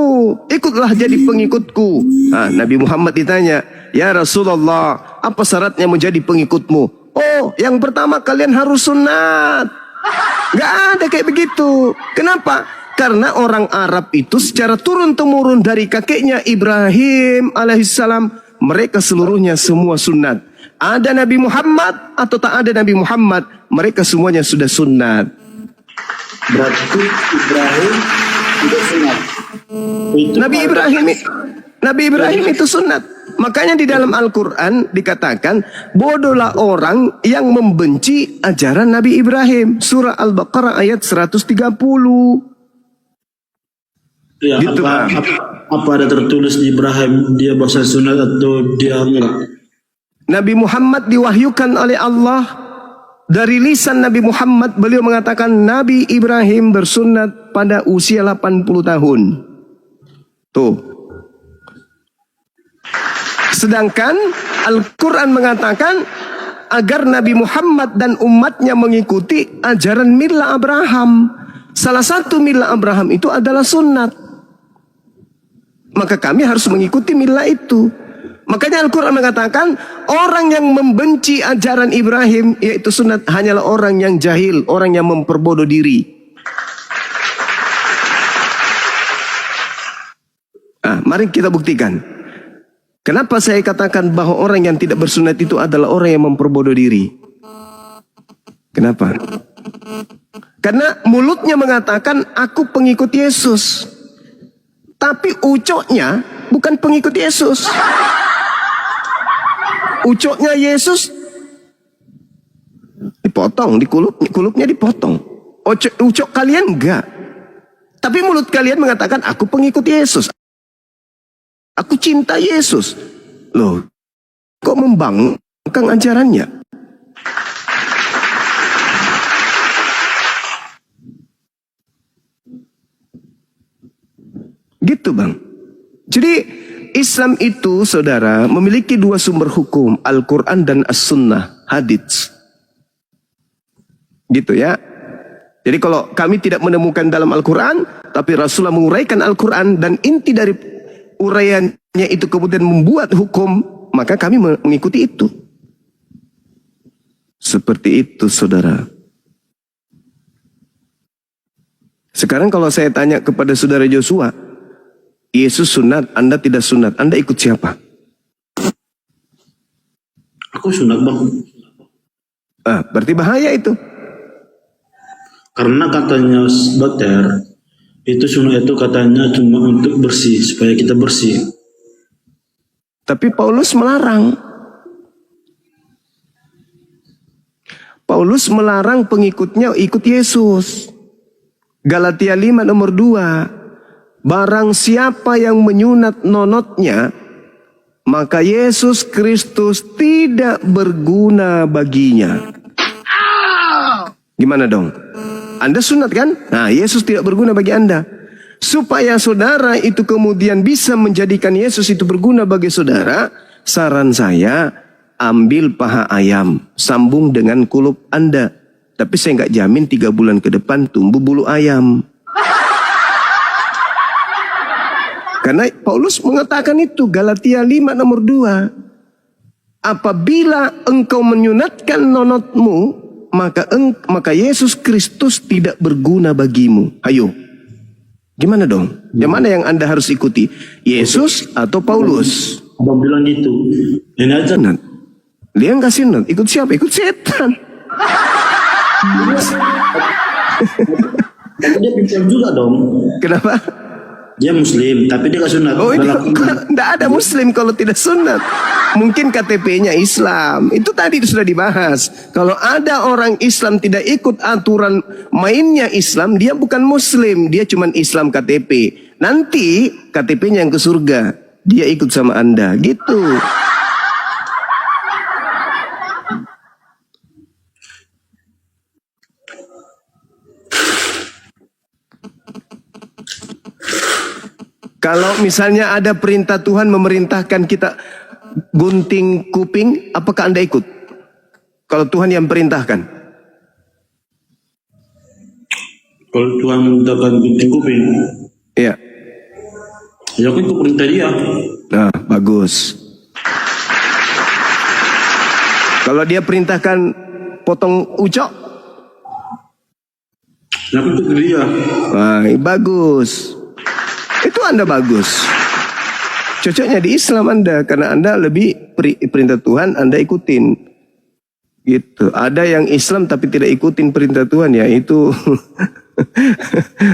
ikutlah jadi pengikutku. Nabi Muhammad ditanya, ya Rasulullah, apa syaratnya menjadi pengikutmu? Oh, yang pertama kalian harus sunat. Gak ada kayak begitu. Kenapa? Karena orang Arab itu secara turun-temurun dari kakeknya Ibrahim alaihissalam, mereka seluruhnya semua sunat. Ada Nabi Muhammad atau tak ada Nabi Muhammad, mereka semuanya sudah sunat. Berarti Ibrahim itu sunat. Nabi Ibrahim itu sunat. Makanya di dalam Al-Quran dikatakan, bodohlah orang yang membenci ajaran Nabi Ibrahim. Surah Al-Baqarah ayat 130. Ya, Gitu, apa ada tertulis di Ibrahim dia bahasa sunat atau dia enggak? Nabi Muhammad diwahyukan oleh Allah. Dari lisan Nabi Muhammad, beliau mengatakan Nabi Ibrahim bersunat pada usia 80 tahun. Tuh. Sedangkan Al-Quran mengatakan agar Nabi Muhammad dan umatnya mengikuti ajaran Milla Abraham. Salah satu Milla Abraham itu adalah sunat. Maka kami harus mengikuti Milla itu. Makanya Al-Quran mengatakan orang yang membenci ajaran Ibrahim, yaitu sunat, hanyalah orang yang jahil, orang yang memperbodoh diri. Mari kita buktikan. Kenapa saya katakan bahwa orang yang tidak bersunat itu adalah orang yang memperbodoh diri? Kenapa? Karena mulutnya mengatakan aku pengikut Yesus, tapi ucoknya bukan pengikut Yesus. Ucoknya Yesus dipotong, kulupnya dipotong. Ucok kalian enggak. Tapi mulut kalian mengatakan aku pengikut Yesus. Aku cinta Yesus. Loh, kok membangkang ajarannya? Gitu bang. Jadi Islam itu, saudara, memiliki dua sumber hukum, Al-Quran dan As-Sunnah, hadits. Gitu ya. Jadi kalau kami tidak menemukan dalam Al-Quran, tapi Rasulullah menguraikan Al-Quran, dan inti dari uraiannya itu kemudian membuat hukum, maka kami mengikuti itu. Seperti itu, saudara. Sekarang kalau saya tanya kepada saudara Joshua, Yesus sunat, Anda tidak sunat, Anda ikut siapa? Aku sunat bang. Berarti bahaya itu. Karena katanya Bater, itu sunat itu katanya cuma untuk bersih, supaya kita bersih. Tapi Paulus melarang. Paulus melarang pengikutnya ikut Yesus. Galatia 5 nomor 2. Barang siapa yang menyunat nonotnya, maka Yesus Kristus tidak berguna baginya. Gimana dong? Anda sunat kan? Nah, Yesus tidak berguna bagi Anda. Supaya saudara itu kemudian bisa menjadikan Yesus itu berguna bagi saudara, saran saya, ambil paha ayam, sambung dengan kulup Anda. Tapi saya nggak jamin 3 bulan ke depan tumbuh bulu ayam. Karena Paulus mengatakan itu, Galatia 5 nomor 2. Apabila engkau menyunatkan nonotmu, maka Yesus Kristus tidak berguna bagimu. Ayo. Gimana dong? Yang mana yang Anda harus ikuti? Yesus atau Paulus? Abang bilang gitu. Ini aja. Dia nggak sunat. Ikut siapa? Ikut setan. Tapi dia bicara juga dong. Kenapa? Dia Muslim, tapi dia gak sunat. Oh, ini tidak ada Muslim kalau tidak sunat. Mungkin KTP-nya Islam. Itu tadi sudah dibahas. Kalau ada orang Islam tidak ikut aturan mainnya Islam, dia bukan Muslim. Dia cuma Islam KTP. Nanti KTP-nya yang ke surga, dia ikut sama Anda, gitu. Kalau misalnya ada perintah Tuhan memerintahkan kita gunting kuping, apakah Anda ikut? Kalau Tuhan yang perintahkan. Kalau Tuhan mintakan gunting kuping, Iya. ya aku ikut perintah dia. Nah, bagus. Kalau dia perintahkan potong ucok, ya aku ikut dia. nah, bagus. Itu Anda bagus. Cocoknya di Islam Anda, karena Anda lebih perintah Tuhan Anda ikutin. Gitu. Ada yang Islam tapi tidak ikutin perintah Tuhan, ya itu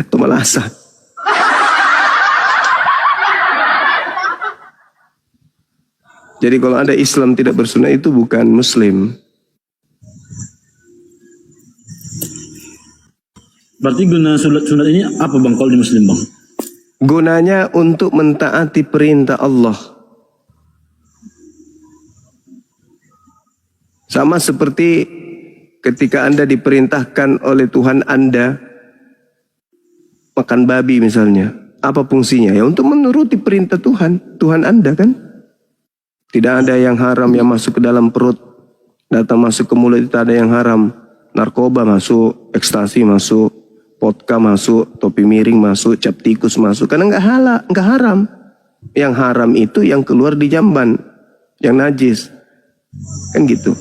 itu malasa. Jadi kalau ada Islam tidak bersunnah itu bukan Muslim. Berarti guna sunat ini apa bang kalau di Muslim bang? Gunanya untuk mentaati perintah Allah. Sama seperti ketika Anda diperintahkan oleh Tuhan Anda makan babi misalnya. Apa fungsinya? Ya untuk menuruti perintah Tuhan Anda kan. Tidak ada yang haram yang masuk ke dalam perut. Datang masuk ke mulut itu ada yang haram. Narkoba masuk, ekstasi masuk, vodka masuk, topi miring masuk, cap tikus masuk. Karena nggak haram. Yang haram itu yang keluar di jamban, yang najis. Kan gitu.